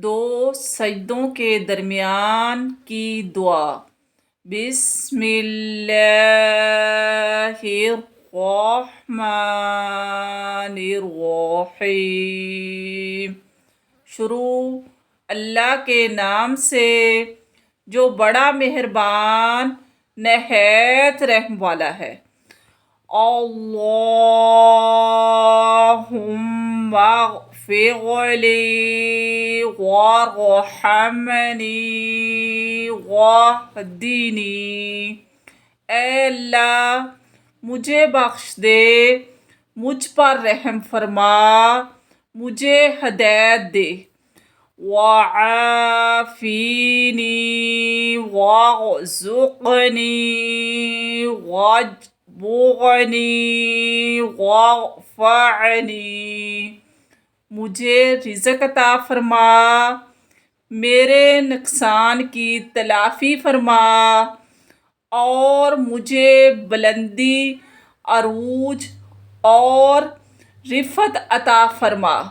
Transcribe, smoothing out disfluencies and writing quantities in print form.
دو سجدوں کے درمیان کی دعا۔ بسم اللہ الرحمن الرحیم۔ شروع اللہ کے نام سے جو بڑا مہربان نہایت رحم والا ہے۔ اللہم اغفر لی وارحمنی واہدنی۔ اے اللہ مجھے بخش دے، مجھ پر رحم فرما، مجھے ہدایت دے۔ وعافینی وارزقنی واجبرنی وارفعنی۔ مجھے رزق عطا فرما، میرے نقصان کی تلافی فرما، اور مجھے بلندی، عروج اور رفعت عطا فرما۔